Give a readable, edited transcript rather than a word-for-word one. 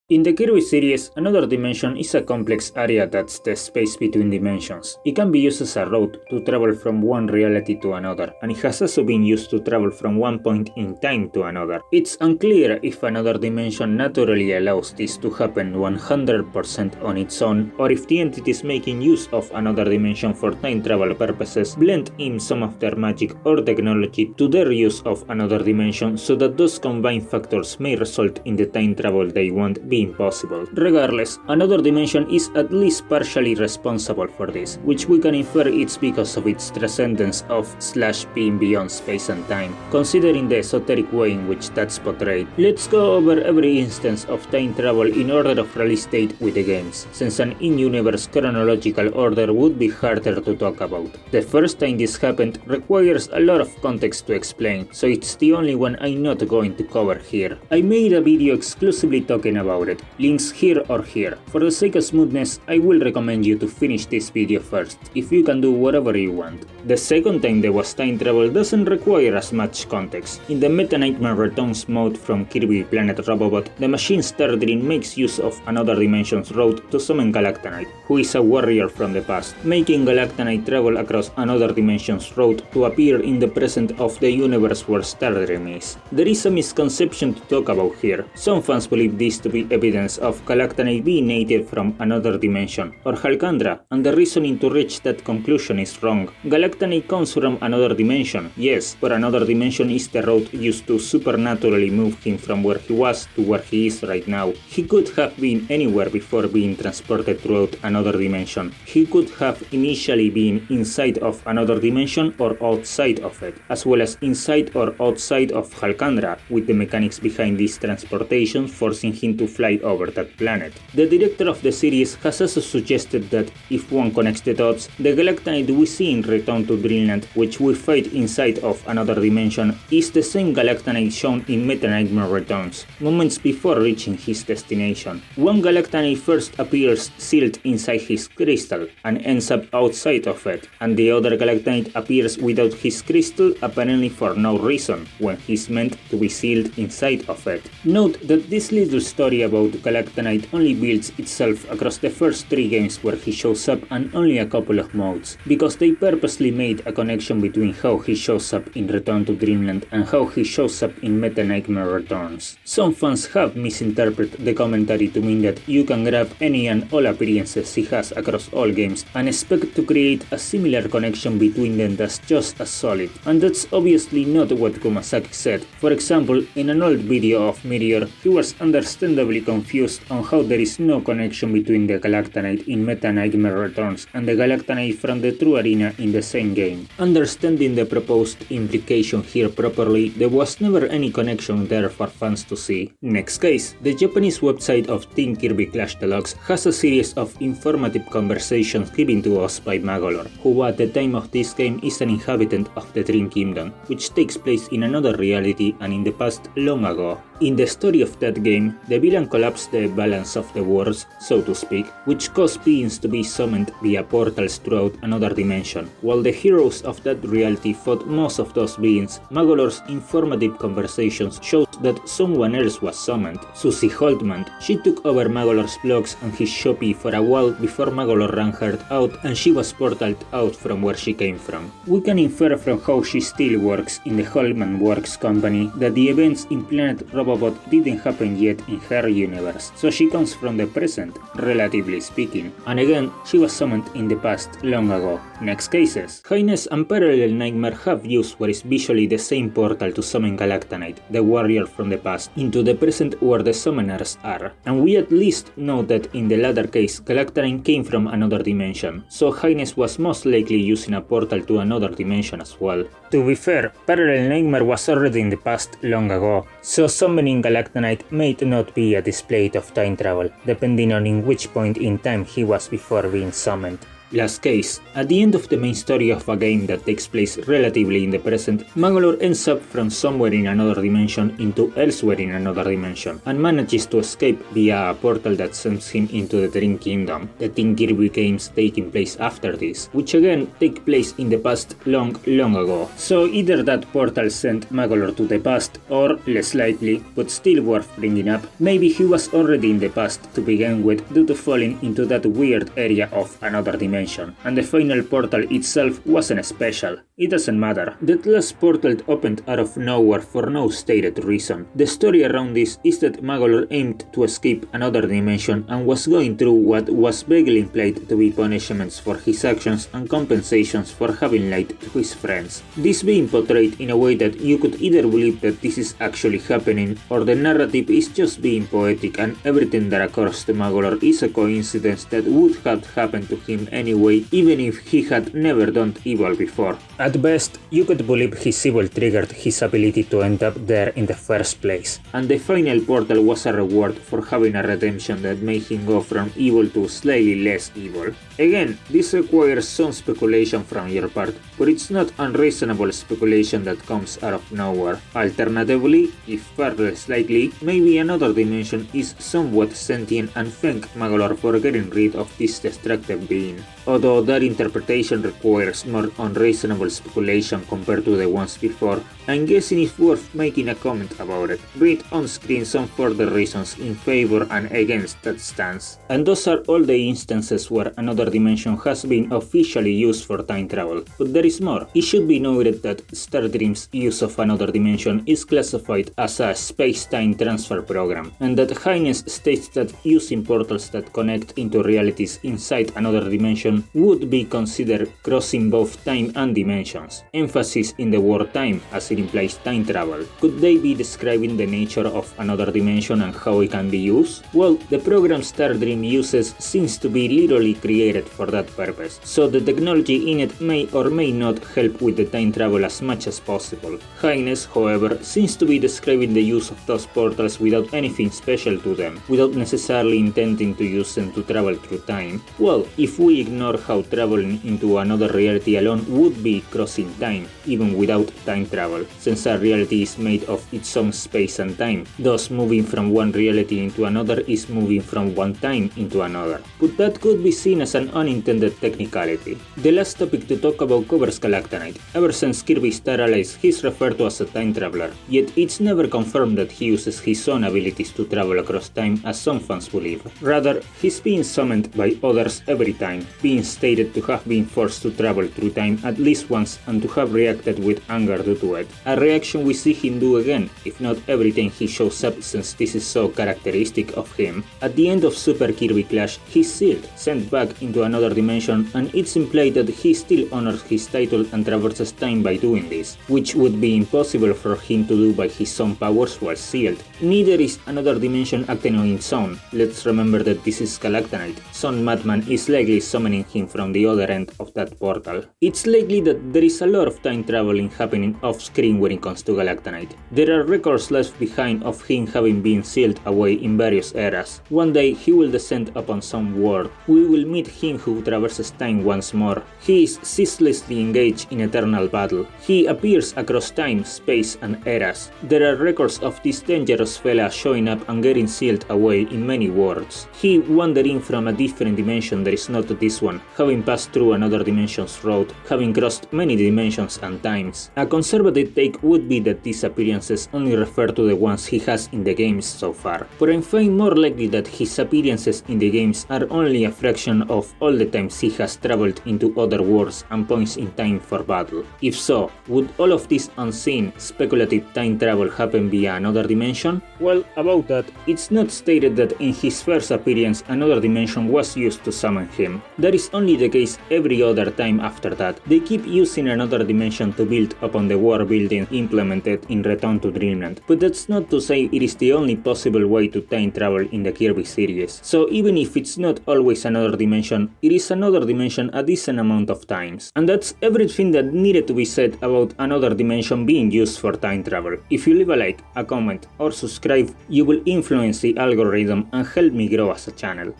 In the Kirby series, another dimension is a complex area that's the space between dimensions. It can be used as a road to travel from one reality to another, and it has also been used to travel from one point in time to another. It's unclear if another dimension naturally allows this to happen 100% on its own, or if the entities making use of another dimension for time travel purposes blend in some of their magic or technology to their use of another dimension so that those combined factors may result in the time travel they want being possible. Regardless, another dimension is at least partially responsible for this, which we can infer it's because of its transcendence of / being beyond space and time, considering the esoteric way in which that's portrayed. Let's go over every instance of time travel in order of release date with the games, since an in-universe chronological order would be harder to talk about. The first time this happened requires a lot of context to explain, so it's the only one I'm not going to cover here. I made a video exclusively talking about it, links here or here. For the sake of smoothness, I will recommend you to finish this video first, if you can do whatever you want. The second time there was time travel doesn't require as much context. In the Meta Nightmare Returns mode from Kirby Planet Robobot, the machine Star Dream makes use of another dimension's road to summon Galacta Knight, who is a warrior from the past, making Galacta Knight travel across another dimension's road to appear in the present of the universe where Star Dream is. There is a misconception to talk about here. Some fans believe this to be evidence of Galacta Knight being native from another dimension, or Halcandra, and the reasoning to reach that conclusion is wrong. Galacta Knight comes from another dimension, yes, but another dimension is the road used to supernaturally move him from where he was to where he is right now. He could have been anywhere before being transported throughout another dimension. He could have initially been inside of another dimension or outside of it, as well as inside or outside of Halcandra, with the mechanics behind this transportation forcing him to fly over that planet. The director of the series has also suggested that if one connects the dots, the Galacta Knight we see in Return to Dreamland, which we fight inside of another dimension, is the same Galacta Knight shown in Meta Nightmare Returns, moments before reaching his destination. One Galacta Knight first appears sealed inside his crystal and ends up outside of it, and the other Galacta Knight appears without his crystal apparently for no reason, when he's meant to be sealed inside of it. Note that this little story about Galacta Knight only builds itself across the first 3 games where he shows up and only a couple of modes, because they purposely made a connection between how he shows up in Return to Dreamland and how he shows up in Meta Nightmare Returns. Some fans have misinterpreted the commentary to mean that you can grab any and all appearances he has across all games and expect to create a similar connection between them that's just as solid, and that's obviously not what Kumasaki said. For example, in an old video of Meteor, he was understandably confused on how there is no connection between the Galacta Knight in Meta Nightmare Returns and the Galacta Knight from the True Arena in the same game. Understanding the proposed implication here properly, there was never any connection there for fans to see. Next case, the Japanese website of Team Kirby Clash Deluxe has a series of informative conversations given to us by Magolor, who at the time of this game is an inhabitant of the Dream Kingdom, which takes place in another reality and in the past long ago. In the story of that game, the villain collapsed the balance of the worlds, so to speak, which caused beings to be summoned via portals throughout another dimension. While the heroes of that reality fought most of those beings, Magolor's informative conversations showed that someone else was summoned, Susie Holtman. She took over Magolor's blogs and his Shopee for a while before Magolor ran her out and she was portaled out from where she came from. We can infer from how she still works in the Holtman Works company that the events in Planet Robobot didn't happen yet in her universe, so she comes from the present, relatively speaking, and again, she was summoned in the past long ago. Next cases. Hyness and Parallel Nightmare have used what is visually the same portal to summon Galacta Knight, the warrior from the past, into the present where the summoners are, and we at least know that in the latter case, Galacta Knight came from another dimension, so Hyness was most likely using a portal to another dimension as well. To be fair, Parallel Nightmare was already in the past long ago, so summoning Galacta Knight may not be a display of time travel, depending on in which point in time he was before being summoned. Last case, at the end of the main story of a game that takes place relatively in the present, Magolor ends up from somewhere in another dimension into elsewhere in another dimension, and manages to escape via a portal that sends him into the Dream Kingdom, the Teen Kirby games taking place after this, which again take place in the past long ago. So either that portal sent Magolor to the past, or, less likely, but still worth bringing up, maybe he was already in the past to begin with due to falling into that weird area of another dimension, and the final portal itself wasn't special. It doesn't matter. That last portal opened out of nowhere for no stated reason. The story around this is that Magolor aimed to escape another dimension and was going through what was vaguely implied to be punishments for his actions and compensations for having lied to his friends. This being portrayed in a way that you could either believe that this is actually happening, or the narrative is just being poetic and everything that occurs to Magolor is a coincidence that would have happened to him anyway, even if he had never done evil before. At best, you could believe his evil triggered his ability to end up there in the first place, and the final portal was a reward for having a redemption that made him go from evil to slightly less evil. Again, this requires some speculation from your part, but it's not unreasonable speculation that comes out of nowhere. Alternatively, if far less likely, maybe another dimension is somewhat sentient and thank Magolor for getting rid of this destructive being. Although that interpretation requires more unreasonable speculation compared to the ones before, I'm guessing it's worth making a comment about it. Read on screen some further reasons in favor and against that stance. And those are all the instances where another dimension has been officially used for time travel, but there is more. It should be noted that Stardream's use of another dimension is classified as a space-time transfer program, and that Hyness states that using portals that connect into realities inside another dimension would be considered crossing both time and dimensions. Emphasis in the word time, as it implies time travel. Could they be describing the nature of another dimension and how it can be used? Well, the program Stardream uses seems to be literally created for that purpose, so the technology in it may or may not help with the time travel as much as possible. Hyness, however, seems to be describing the use of those portals without anything special to them, without necessarily intending to use them to travel through time. Well, if we ignore how traveling into another reality alone would be crossing time, even without time travel, since our reality is made of its own space and time. Thus, moving from one reality into another is moving from one time into another. But that could be seen as an unintended technicality. The last topic to talk about covers Galacta Knight. Ever since Kirby Star Allies, he's referred to as a time traveler, yet it's never confirmed that he uses his own abilities to travel across time as some fans believe. Rather, he's being summoned by others every time, being stated to have been forced to travel through time at least once and to have reacted with anger due to it. A reaction we see him do again, if not every time he shows up, since this is so characteristic of him. At the end of Super Kirby Clash, he's sealed, sent back into another dimension, and it's implied that he still honors his title and traverses time by doing this, which would be impossible for him to do by his own powers while sealed. Neither is another dimension acting on its own. Let's remember that this is Galacta Knight. Some madman is likely summoning him from the other end of that portal. It's likely that there is a lot of time traveling happening off-screen when it comes to Galacta Knight. There are records left behind of him having been sealed away in various eras. One day he will descend upon some world. We will meet him who traverses time once more. He is ceaselessly engaged in eternal battle. He appears across time, space and eras. There are records of this dangerous fella showing up and getting sealed away in many worlds. He wandering from a different dimension that is not this one, having passed through another dimension's road, having crossed many dimensions and times. A conservative take would be that these appearances only refer to the ones he has in the games so far, but I find more likely that his appearances in the games are only a fraction of all the times he has traveled into other worlds and points in time for battle. If so, would all of this unseen, speculative time travel happen via another dimension? Well, about that, it's not stated that in his first appearance another dimension was used to summon him. That is only the case every other time after that. They keep using another dimension to build upon the world building implemented in Return to Dreamland, but that's not to say it is the only possible way to time travel in the Kirby series. So even if it's not always another dimension, it is another dimension a decent amount of times. And that's everything that needed to be said about another dimension being used for time travel. If you leave a like, a comment or subscribe, you will influence the algorithm and help me grow as a channel.